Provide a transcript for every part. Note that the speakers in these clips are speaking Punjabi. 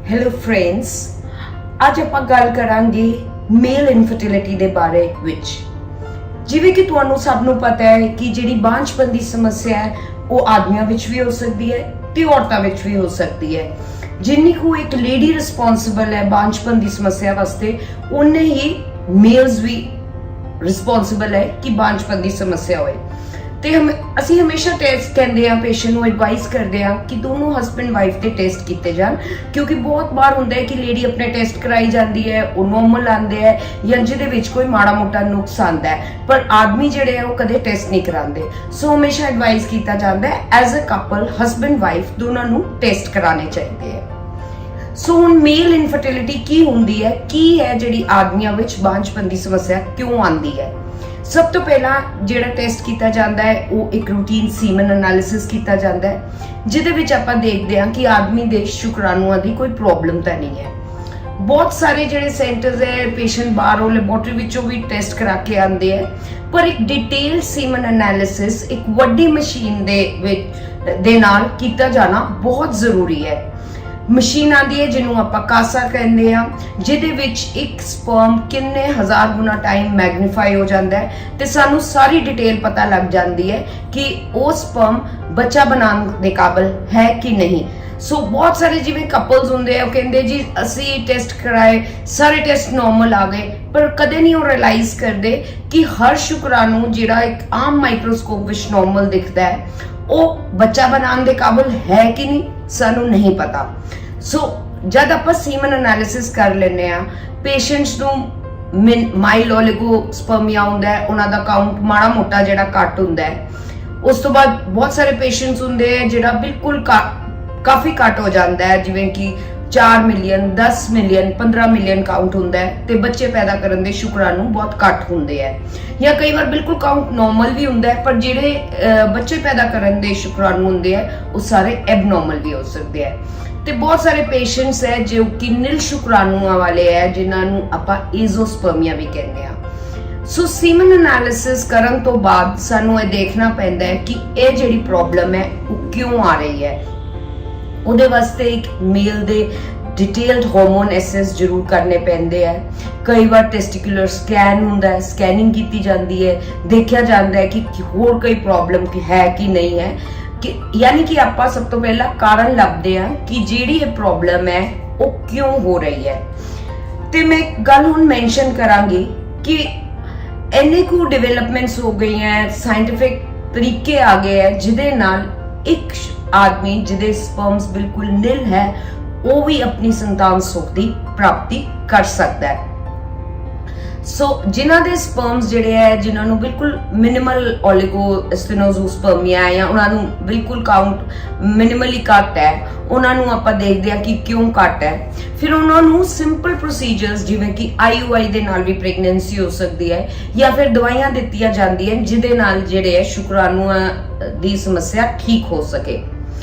हेलो फ्रेंड्स, ਅੱਜ ਆਪਾਂ ਗੱਲ ਕਰਾਂਗੇ ਮੇਲ ਇਨਫਰਟੀਲਿਟੀ ਦੇ ਬਾਰੇ ਵਿੱਚ। ਜਿਵੇਂ ਕਿ ਤੁਹਾਨੂੰ ਸਭ ਨੂੰ ਪਤਾ ਹੈ ਕਿ ਜਿਹੜੀ ਬਾਂਝਪਨ ਦੀ ਸਮੱਸਿਆ ਹੈ ਉਹ ਆਦਮੀਆਂ ਵਿੱਚ ਵੀ ਹੋ ਸਕਦੀ ਹੈ ਤੇ ਔਰਤਾਂ ਵਿੱਚ ਵੀ ਹੋ ਸਕਦੀ ਹੈ। ਜਿੰਨੀ ਕੋ ਇੱਕ ਲੇਡੀ ਰਿਸਪੌਂਸਿਬਲ ਹੈ ਬਾਂਝਪਨ ਦੀ ਸਮੱਸਿਆ ਵਾਸਤੇ, ਉਨੇ ਹੀ ਮੇਲਸ ਵੀ ਰਿਸਪੌਂਸਿਬਲ ਹੈ ਕਿ ਬਾਂਝਪਨ ਦੀ ਸਮੱਸਿਆ ਹੋਏ। ਤੇ ਅਸੀਂ ਹਮੇਸ਼ਾ ਟੈਸਟ ਕਹਿੰਦੇ ਆ, ਪੇਸ਼ੈਂਟ ਨੂੰ ਐਡਵਾਈਸ ਕਰਦੇ ਆ ਕਿ ਦੋਨੋਂ ਹਸਬੈਂਡ ਵਾਈਫ ਦੇ ਟੈਸਟ ਕੀਤੇ ਜਾਣ, ਕਿਉਂਕਿ ਬਹੁਤ ਵਾਰ ਹੁੰਦਾ ਹੈ ਕਿ ਲੇਡੀ ਆਪਣੇ ਟੈਸਟ ਕਰਾਈ ਜਾਂਦੀ ਹੈ, ਉਹ ਨੋਰਮਲ ਆਉਂਦੇ ਹੈ ਜਾਂ ਜਿਹਦੇ ਵਿੱਚ ਕੋਈ ਮਾੜਾ ਮੋਟਾ ਨੁਕਸ ਆਉਂਦਾ ਹੈ, ਪਰ ਆਦਮੀ ਜਿਹੜੇ ਆ ਉਹ ਕਦੇ ਟੈਸਟ ਨਹੀਂ ਕਰਾਉਂਦੇ। ਸੋ ਹਮੇਸ਼ਾ ਐਡਵਾਈਸ ਕੀਤਾ ਜਾਂਦਾ ਹੈ as a couple husband wife ਦੋਨਾਂ ਨੂੰ ਟੈਸਟ ਕਰਾਣੇ ਚਾਹੀਦੇ ਹੈ। ਸੋ ਹੁਣ ਮੇਲ ਇਨਫਰਟੀਲਿਟੀ ਕੀ ਹੁੰਦੀ ਹੈ, ਕੀ ਹੈ ਜਿਹੜੀ ਆਦਮੀਆਂ ਵਿੱਚ ਬਾਂਝਪਨ ਦੀ ਸਮੱਸਿਆ ਕਿਉਂ ਆਉਂਦੀ ਹੈ। ਸਭ ਤੋਂ ਪਹਿਲਾਂ ਜਿਹੜਾ ਟੈਸਟ ਕੀਤਾ ਜਾਂਦਾ ਹੈ ਉਹ ਇੱਕ ਰੂਟੀਨ ਸੀਮਨ ਐਨਾਲਿਸਿਸ ਕੀਤਾ ਜਾਂਦਾ ਹੈ, ਜਿਹਦੇ ਵਿੱਚ ਆਪਾਂ ਦੇਖਦੇ ਹਾਂ ਕਿ ਆਦਮੀ ਦੇ ਸ਼ੁਕਰਾਣੂਆਂ ਦੀ ਕੋਈ ਪ੍ਰੋਬਲਮ ਤਾਂ ਨਹੀਂ ਹੈ। ਬਹੁਤ ਸਾਰੇ ਜਿਹੜੇ ਸੈਂਟਰਸ ਹੈ, ਪੇਸ਼ੈਂਟ ਬਾਹਰੋਂ ਲੈਬੋਰਟਰੀ ਵਿੱਚੋਂ ਵੀ ਟੈਸਟ ਕਰਾ ਕੇ ਆਉਂਦੇ ਹੈ, ਪਰ ਇੱਕ ਡਿਟੇਲ ਸੀਮਨ ਐਨਾਲਿਸਿਸ ਇੱਕ ਵੱਡੀ ਮਸ਼ੀਨ ਦੇ ਨਾਲ ਕੀਤਾ ਜਾਣਾ ਬਹੁਤ ਜ਼ਰੂਰੀ ਹੈ। ਮਸ਼ੀਨ ਆਉਂਦੀ ਹੈ ਜਿਹਨੂੰ ਆਪਾਂ ਕਾਸਾ ਕਹਿੰਦੇ ਆ, ਜਿਹਦੇ ਵਿੱਚ ਇੱਕ ਸਪਰਮ ਕਿੰਨੇ ਹਜ਼ਾਰ ਗੁਣਾ ਟਾਈਮ ਮੈਗਨੀਫਾਈ ਹੋ ਜਾਂਦਾ ਹੈ ਤੇ ਸਾਨੂੰ ਸਾਰੀ ਡਿਟੇਲ ਪਤਾ ਲੱਗ ਜਾਂਦੀ ਹੈ ਕਿ ਉਹ ਸਪਰਮ ਬੱਚਾ ਬਣਾਉਣ ਦੇ ਕਾਬਿਲ ਹੈ ਕਿ ਨਹੀਂ। ਸੋ ਬਹੁਤ ਸਾਰੇ ਜਿਵੇਂ ਕਪਲਸ ਹੁੰਦੇ ਆ, ਉਹ ਕਹਿੰਦੇ ਜੀ ਅਸੀਂ ਟੈਸਟ ਕਰਾਏ, ਸਾਰੇ ਟੈਸਟ ਨਾਰਮਲ ਆ ਗਏ, ਪਰ ਕਦੇ ਨਹੀਂ ਉਹ ਰਿਅਲਾਈਜ਼ ਕਰਦੇ ਕਿ ਹਰ ਸ਼ੁਕਰਾਣੂ ਜਿਹੜਾ ਇੱਕ ਆਮ ਮਾਈਕਰੋਸਕੋਪ ਵਿੱਚ ਨਾਰਮਲ ਦਿਖਦਾ ਹੈ, ਉਹ ਬੱਚਾ ਬਣਾਉਣ ਦੇ ਕਾਬਿਲ ਹੈ ਕਿ ਨਹੀਂ, ਸਾਨੂੰ ਨਹੀਂ ਪਤਾ। ਸੋ ਜਦ ਆਪਾਂ ਸੀਮਨ ਐਨਾਲਿਸਿਸ ਕਰ ਲੈਂਦੇ ਆ, ਪੇਸ਼ੈਂਟਸ ਨੂੰ ਮਾਈਲ ਓਲੀਗੋਸਪਰਮੀਆ ਹੁੰਦਾ ਹੈ, ਉਹਨਾਂ ਦਾ ਕਾਊਂਟ ਮਾੜਾ ਮੋਟਾ ਜਿਹੜਾ ਘੱਟ ਹੁੰਦਾ ਹੈ। ਉਸ ਤੋਂ ਬਾਅਦ ਬਹੁਤ ਸਾਰੇ ਪੇਸ਼ੈਂਟਸ ਹੁੰਦੇ ਆ ਜਿਹੜਾ ਬਿਲਕੁਲ ਕਾਫੀ ਘੱਟ ਹੋ ਜਾਂਦਾ ਹੈ, ਜਿਵੇਂ ਕਿ 4 ਮਿਲੀਅਨ 10 ਮਿਲੀਅਨ 15 ਮਿਲੀਅਨ ਕਾਊਂਟ ਹੁੰਦਾ ਹੈ ਤੇ ਬੱਚੇ ਪੈਦਾ ਕਰਨ ਦੇ ਸ਼ੁਕਰਾਣੂ ਬਹੁਤ ਘੱਟ ਹੁੰਦੇ ਹੈ, ਜਾਂ ਕਈ ਵਾਰ ਬਿਲਕੁਲ ਕਾਊਂਟ ਨਾਰਮਲ ਵੀ ਹੁੰਦਾ ਹੈ, ਪਰ ਜਿਹੜੇ ਬੱਚੇ ਪੈਦਾ ਕਰਨ ਦੇ ਸ਼ੁਕਰਾਣੂ ਹੁੰਦੇ ਆ ਉਹ ਸਾਰੇ ਐਬਨੋਰਮਲ ਵੀ ਹੋ ਸਕਦੇ ਆ। ਤੇ ਬਹੁਤ ਸਾਰੇ ਪੇਸ਼ੈਂਟਸ ਹੈ ਜੋ ਕਿ ਨਿਲ ਸ਼ੁਕਰਾਣੂਆਂ ਵਾਲੇ ਹੈ, ਜਿਨ੍ਹਾਂ ਨੂੰ ਆਪਾਂ ਏਜ਼ੋਸਪਰਮੀਆ ਵੀ ਕਹਿੰਦੇ ਆ। ਸੋ ਸੀਮਨ ਐਨਾਲਿਸਿਸ ਕਰਨ ਤੋਂ ਬਾਅਦ ਸਾਨੂੰ ਇਹ ਦੇਖਣਾ ਪੈਂਦਾ ਹੈ ਕਿ ਇਹ ਜਿਹੜੀ ਪ੍ਰੋਬਲਮ ਹੈ ਉਹ ਕਿਉਂ ਆ ਰਹੀ ਹੈ। ਉਹਦੇ ਵਾਸਤੇ ਇੱਕ ਮੇਲ ਦੇ ਡਿਟੇਲਡ ਹਾਰਮੋਨ ਐਸੈਸ ਜ਼ਰੂਰ ਕਰਨੇ ਪੈਂਦੇ ਹੈ। ਕਈ ਵਾਰ ਟੈਸਟੀਕੂਲਰ ਸਕੈਨ ਹੁੰਦਾ ਹੈ, ਸਕੈਨਿੰਗ ਕੀਤੀ ਜਾਂਦੀ ਹੈ, ਦੇਖਿਆ ਜਾਂਦਾ ਹੈ ਕਿ ਹੋਰ ਕੋਈ ਪ੍ਰੋਬਲਮ ਹੈ ਕਿ ਨਹੀਂ ਹੈ, ਕਿ ਯਾਨੀ ਕਿ ਆਪਾਂ ਸਭ ਤੋਂ ਪਹਿਲਾਂ ਕਾਰਨ ਲੱਭਦੇ ਹਾਂ ਕਿ ਜਿਹੜੀ ਇਹ ਪ੍ਰੋਬਲਮ ਹੈ ਉਹ ਕਿਉਂ ਹੋ ਰਹੀ ਹੈ। ਤੇ ਮੈਂ ਗੱਲ ਹੁਣ ਮੈਂਸ਼ਨ ਕਰਾਂਗੀ ਕਿ ਇੰਨੇ ਕੁ ਡਿਵੈਲਪਮੈਂਟਸ ਹੋ ਗਈਆਂ, ਸਾਇੰਟਿਫਿਕ ਤਰੀਕੇ ਆ ਗਏ ਹੈ, ਜਿਹਦੇ ਨਾਲ ਇੱਕ ਆਦਮੀ ਜਿਹਦੇ ਸਪਰਮਸ ਬਿਲਕੁਲ ਨਿਲ ਹੈ ਉਹ ਵੀ ਆਪਣੀ ਸੰਤਾਨ ਸੁੱਖ ਦੀ ਪ੍ਰਾਪਤੀ ਕਰ ਸਕਦਾ ਹੈ। ਸੋ ਜਿਨ੍ਹਾਂ ਦੇ ਸਪਰਮਸ ਜਿਹੜੇ ਹੈ, ਜਿਨ੍ਹਾਂ ਨੂੰ ਬਿਲਕੁਲ ਮਿਨੀਮਲ ਓਲੀਗੋਸਪਰਮੀਆ ਹੈ ਜਾਂ ਉਹਨਾਂ ਨੂੰ ਬਿਲਕੁਲ ਕਾਊਂਟ ਮਿਨੀਮਲੀ ਘੱਟ ਹੈ, ਉਹਨਾਂ ਨੂੰ ਆਪਾਂ ਦੇਖਦੇ ਹਾਂ ਕਿ ਕਿਉਂ ਘੱਟ ਹੈ। ਫਿਰ ਉਹਨਾਂ ਨੂੰ ਸਿੰਪਲ ਪ੍ਰੋਸੀਜਰਸ ਜਿਵੇਂ ਕਿ IUI ਦੇ ਨਾਲ ਵੀ ਪ੍ਰੈਗਨੈਂਸੀ ਹੋ ਸਕਦੀ ਹੈ, ਜਾਂ ਫਿਰ ਦਵਾਈਆਂ ਦਿੱਤੀਆਂ ਜਾਂਦੀਆਂ ਜਿਹਦੇ ਨਾਲ ਜਿਹੜੇ ਹੈ ਸ਼ੁਕਰਾਣੂਆਂ ਦੀ ਸਮੱਸਿਆ ਠੀਕ ਹੋ ਸਕੇ।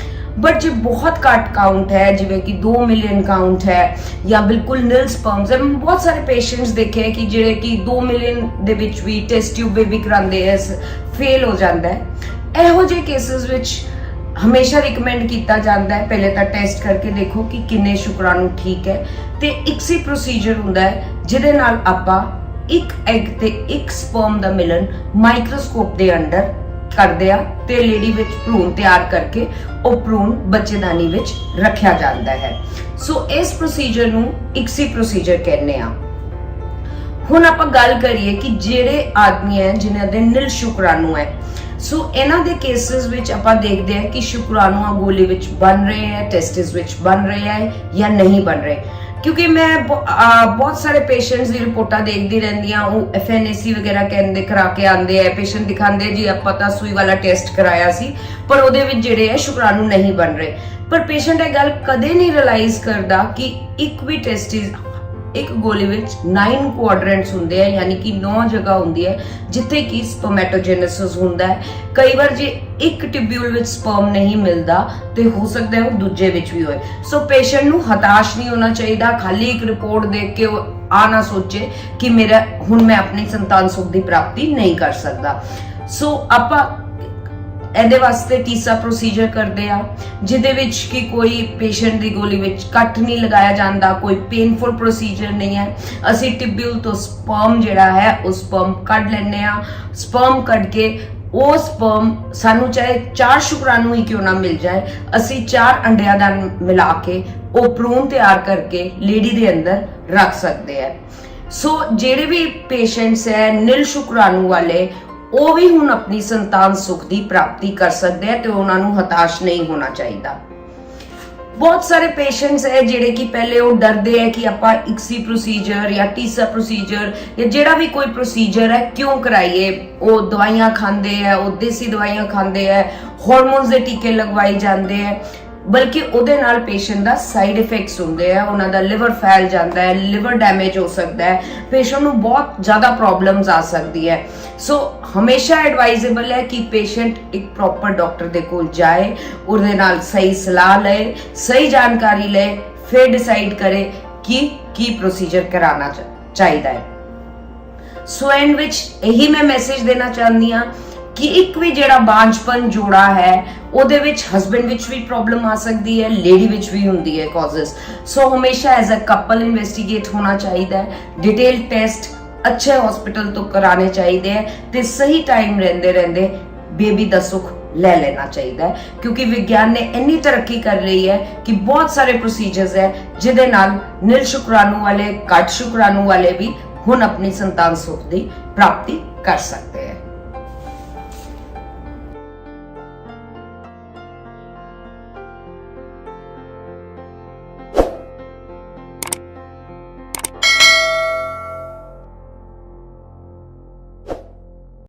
ਬਟ ਜੇ ਬਹੁਤ ਘੱਟ ਕਾਊਂਟ ਹੈ, ਜਿਵੇਂ ਕਿ 2 ਮਿਲੀਅਨ ਕਾਊਂਟ ਹੈ ਜਾਂ ਬਿਲਕੁਲ ਨਿਲ ਸਪਰਮਸ ਹੈ, ਬਹੁਤ ਸਾਰੇ ਪੇਸ਼ੈਂਟਸ ਦੇਖੇ ਕਿ ਜਿਹੜੇ ਕਿ 2 ਮਿਲੀਅਨ ਦੇ ਵਿੱਚ ਵੀ ਟੈਸਟ ਟਿਊਬ ਵੀ ਕਰਾਉਂਦੇ ਐ, ਫੇਲ ਹੋ ਜਾਂਦਾ ਹੈ। ਇਹੋ ਜਿਹੇ ਕੇਸਿਸ ਵਿੱਚ ਹਮੇਸ਼ਾ ਰਿਕਮੈਂਡ ਕੀਤਾ ਜਾਂਦਾ ਹੈ ਪਹਿਲੇ ਤਾਂ ਟੈਸਟ ਕਰਕੇ ਦੇਖੋ ਕਿ ਕਿੰਨੇ ਸ਼ੁਕਰਾਣੂ ਠੀਕ ਹੈ, ਤੇ ICSI ਪ੍ਰੋਸੀਜਰ ਹੁੰਦਾ ਹੈ ਜਿਹਦੇ ਨਾਲ ਆਪਾਂ ਇੱਕ ਐਗ ਤੇ ਇੱਕ ਸਪਰਮ ਦਾ ਮਿਲਨ ਮਾਈਕਰੋਸਕੋਪ ਦੇ ਅੰਡਰ ਕਰਦੇ ਆ ਤੇ ਲੇਡੀ ਵਿੱਚ ਭਰੂਣ ਤਿਆਰ ਕਰਕੇ ਉਹ ਭਰੂਣ ਬੱਚੇਦਾਨੀ ਵਿੱਚ ਰੱਖਿਆ ਜਾਂਦਾ ਹੈ। ਸੋ ਇਸ ਪ੍ਰੋਸੀਜਰ ਨੂੰ ICSI ਪ੍ਰੋਸੀਜਰ ਕਹਿੰਦੇ ਆ। ਹੁਣ ਆਪਾਂ ਗੱਲ ਕਰੀਏ ਕਿ ਜਿਹੜੇ ਆਦਮੀ ਹੈ ਜਿਨ੍ਹਾਂ ਦੇ ਨਿਲ ਸ਼ੁਕਰਾਣੂ ਹੈ, ਸੋ ਇਹਨਾਂ ਦੇ ਕੇਸਿਸ ਵਿੱਚ ਆਪਾਂ ਦੇਖਦੇ ਹਾਂ ਕਿ ਸ਼ੁਕਰਾਣੂ ਗੋਲੀ ਵਿੱਚ ਬਣ ਰਹੇ ਹੈ, ਟੈਸਟਿਸ ਵਿੱਚ ਬਣ ਰਹੇ ਹੈ ਜਾਂ ਨਹੀਂ ਬਣ ਰਹੇ। ਕਿਉਂਕਿ ਮੈਂ ਬਹੁਤ ਸਾਰੇ ਪੇਸ਼ੈਂਟਸ ਦੀ ਰਿਪੋਰਟਾਂ ਦੇਖਦੀ ਰਹਿੰਦੀ ਹਾਂ, ਉਹ FNAC ਵਗੈਰਾ ਕਹਿੰਦੇ ਕਰਾ ਕੇ ਆਉਂਦੇ ਆ, ਪੇਸ਼ੈਂਟ ਦਿਖਾਉਂਦੇ ਜੀ ਆਪਾਂ ਤਾਂ ਸੂਈ ਵਾਲਾ ਟੈਸਟ ਕਰਾਇਆ ਸੀ ਪਰ ਉਹਦੇ ਵਿੱਚ ਜਿਹੜੇ ਹੈ ਸ਼ੁਕਰਾਣੂ ਨਹੀਂ ਬਣ ਰਹੇ। ਪਰ ਪੇਸ਼ੈਂਟ ਇਹ ਗੱਲ ਕਦੇ ਨਹੀਂ ਰਿਅਲਾਈਜ਼ ਕਰਦਾ ਕਿ ਇੱਕ ਵੀ ਟੈਸਟਿਸ ਇੱਕ ਗੋਲੀ ਵਿੱਚ 9 ਕੁਆਡਰੈਂਟਸ ਹੁੰਦੇ ਆ, ਯਾਨੀ ਕਿ 9 ਜਗ੍ਹਾ ਹੁੰਦੀ ਹੈ ਜਿੱਥੇ ਕਿ ਸਪਰਮੈਟੋਜੈਨੇਸਿਸ ਹੁੰਦਾ ਹੈ। ਕਈ ਵਾਰ ਜੇ ਇੱਕ ਟਿਬਿਊਲ ਵਿੱਚ ਸਪਰਮ ਨਹੀਂ ਮਿਲਦਾ ਤੇ ਹੋ ਸਕਦਾ ਹੈ ਉਹ ਦੂਜੇ ਵਿੱਚ ਵੀ ਹੋਏ। ਸੋ ਪੇਸ਼ੈਂਟ ਨੂੰ ਹਤਾਸ਼ ਨਹੀਂ ਹੋਣਾ ਚਾਹੀਦਾ, ਖਾਲੀ ਇੱਕ ਰਿਪੋਰਟ ਦੇਖ ਕੇ ਉਹ ਆ ਨਾ ਸੋਚੇ ਕਿ ਹੁਣ ਮੈਂ ਆਪਣੀ ਸੰਤਾਨ ਸੁੱਖ ਦੀ ਪ੍ਰਾਪਤੀ ਨਹੀਂ ਕਰ ਸਕਦਾ। ਸੋ ਆਪਾਂ ਇਹਦੇ ਵਾਸਤੇ ਟੀਸਾ ਪ੍ਰੋਸੀਜਰ ਕਰਦੇ ਆ, ਜਿਹਦੇ ਵਿੱਚ ਕਿ ਕੋਈ ਪੇਸ਼ੈਂਟ ਦੀ ਗੋਲੀ ਵਿੱਚ ਕੱਟ ਨਹੀਂ ਲਗਾਇਆ ਜਾਂਦਾ, ਕੋਈ ਪੇਨਫੁਲ ਪ੍ਰੋਸੀਜਰ ਨਹੀਂ ਹੈ। ਅਸੀਂ ਟਿਬਿਊਲ ਤੋਂ ਸਪਰਮ ਜਿਹੜਾ ਹੈ ਉਹ ਸਪਰਮ ਕੱਢ ਲੈਂਦੇ ਆ। ਸਪਰਮ ਕੱਢ ਕੇ ਉਹ ਸਪਰਮ ਸਾਨੂੰ ਚਾਹੇ 4 ਸ਼ੁਕਰਾਣੂ ਹੀ ਕਿਉਂ ਨਾ ਮਿਲ ਜਾਏ, ਅਸੀਂ 4 ਅੰਡਿਆਂ ਦਾ ਮਿਲਾ ਕੇ ਉਹ ਭਰੂਣ ਤਿਆਰ ਕਰਕੇ ਲੇਡੀ ਦੇ ਅੰਦਰ ਰੱਖ ਸਕਦੇ ਆ। ਸੋ ਜਿਹੜੇ ਵੀ ਪੇਸ਼ੈਂਟਸ ਹੈ ਨੀਲ ਸ਼ੁਕਰਾਣੂ ਵਾਲੇ, ਉਹ ਵੀ ਹੁਣ ਆਪਣੀ ਸੰਤਾਨ ਸੁਖ ਦੀ ਪ੍ਰਾਪਤੀ ਕਰ ਸਕਦੇ ਆ ਤੇ ਉਹਨਾਂ ਨੂੰ ਹਤਾਸ਼ ਨਹੀਂ ਹੋਣਾ ਚਾਹੀਦਾ। ਬਹੁਤ ਸਾਰੇ ਪੇਸ਼ੈਂਟਸ ਹੈ ਜਿਹੜੇ ਕਿ ਪਹਿਲੇ ਉਹ ਡਰਦੇ ਹੈ ਕਿ ਆਪਾਂ ਇਕਸੀ ਪ੍ਰੋਸੀਜਰ ਜਾਂ ਟੀਸਾ ਪ੍ਰੋਸੀਜਰ ਜਾਂ ਜਿਹੜਾ ਵੀ ਕੋਈ ਪ੍ਰੋਸੀਜਰ ਹੈ ਕਿਉਂ ਕਰਾਈਏ। ਉਹ ਦਵਾਈਆਂ ਖਾਂਦੇ ਹੈ, ਉਹ ਦੇਸੀ ਦਵਾਈਆਂ ਖਾਂਦੇ ਹੈ, ਹਾਰਮੋਨਸ ਦੇ ਟੀਕੇ ਲਗਵਾਏ ਜਾਂਦੇ ਹੈ, ਬਲਕਿ ਉਹਦੇ ਨਾਲ ਪੇਸ਼ੈਂਟ ਦਾ ਸਾਈਡ ਇਫੈਕਟਸ ਹੁੰਦੇ ਆ। ਉਹਨਾਂ ਦਾ ਲਿਵਰ ਫੈਲ ਜਾਂਦਾ ਹੈ, ਲਿਵਰ ਡੈਮੇਜ ਹੋ ਸਕਦਾ ਹੈ, ਪੇਸ਼ੈਂਟ ਨੂੰ ਬਹੁਤ ਜ਼ਿਆਦਾ ਪ੍ਰੋਬਲਮਸ ਆ ਸਕਦੀ ਹੈ। ਸੋ ਹਮੇਸ਼ਾ ਐਡਵਾਈਜ਼ੇਬਲ ਹੈ ਕਿ ਪੇਸ਼ੈਂਟ ਇੱਕ ਪ੍ਰੋਪਰ ਡਾਕਟਰ ਦੇ ਕੋਲ ਜਾਏ, ਉਹਦੇ ਨਾਲ ਸਹੀ ਸਲਾਹ ਲਏ, ਸਹੀ ਜਾਣਕਾਰੀ ਲਏ, ਫਿਰ ਡਿਸਾਈਡ ਕਰੇ ਕਿ ਕੀ ਪ੍ਰੋਸੀਜਰ ਕਰਾਉਣਾ ਚਾਹੀਦਾ ਹੈ। ਸੋ ਐਂਡ ਵਿੱਚ ਇਹੀ ਮੈਂ ਮੈਸੇਜ ਦੇਣਾ ਚਾਹੁੰਦੀ ਹਾਂ ਕਿ ਇੱਕ ਵੀ ਜਿਹੜਾ ਬਾਂਝਪਨ ਜੋੜਾ ਹੈ ਉਹਦੇ ਵਿੱਚ ਹਸਬੈਂਡ ਵਿੱਚ ਵੀ ਪ੍ਰੋਬਲਮ ਆ ਸਕਦੀ ਹੈ, ਲੇਡੀ ਵਿੱਚ ਵੀ ਹੁੰਦੀ ਹੈ ਕਾਜ਼ਸ। ਸੋ ਹਮੇਸ਼ਾ ਐਜ਼ ਅ ਕਪਲ ਇਨਵੈਸਟੀਗੇਟ ਹੋਣਾ ਚਾਹੀਦਾ ਹੈ, ਡਿਟੇਲ ਟੈਸਟ अच्छे हॉस्पिटल तो कराने चाहिए ते सही टाइम रहंदे बेबी दा सुख ले लेना चाहिए, क्योंकि विज्ञान ने इन्नी तरक्की कर रही है कि बहुत सारे प्रोसीजर्स है जिहदे नाल नील शुक्राणु वाले, घट शुक्राणु वाले भी हुण अपनी संतान सुख की प्राप्ति कर सकते।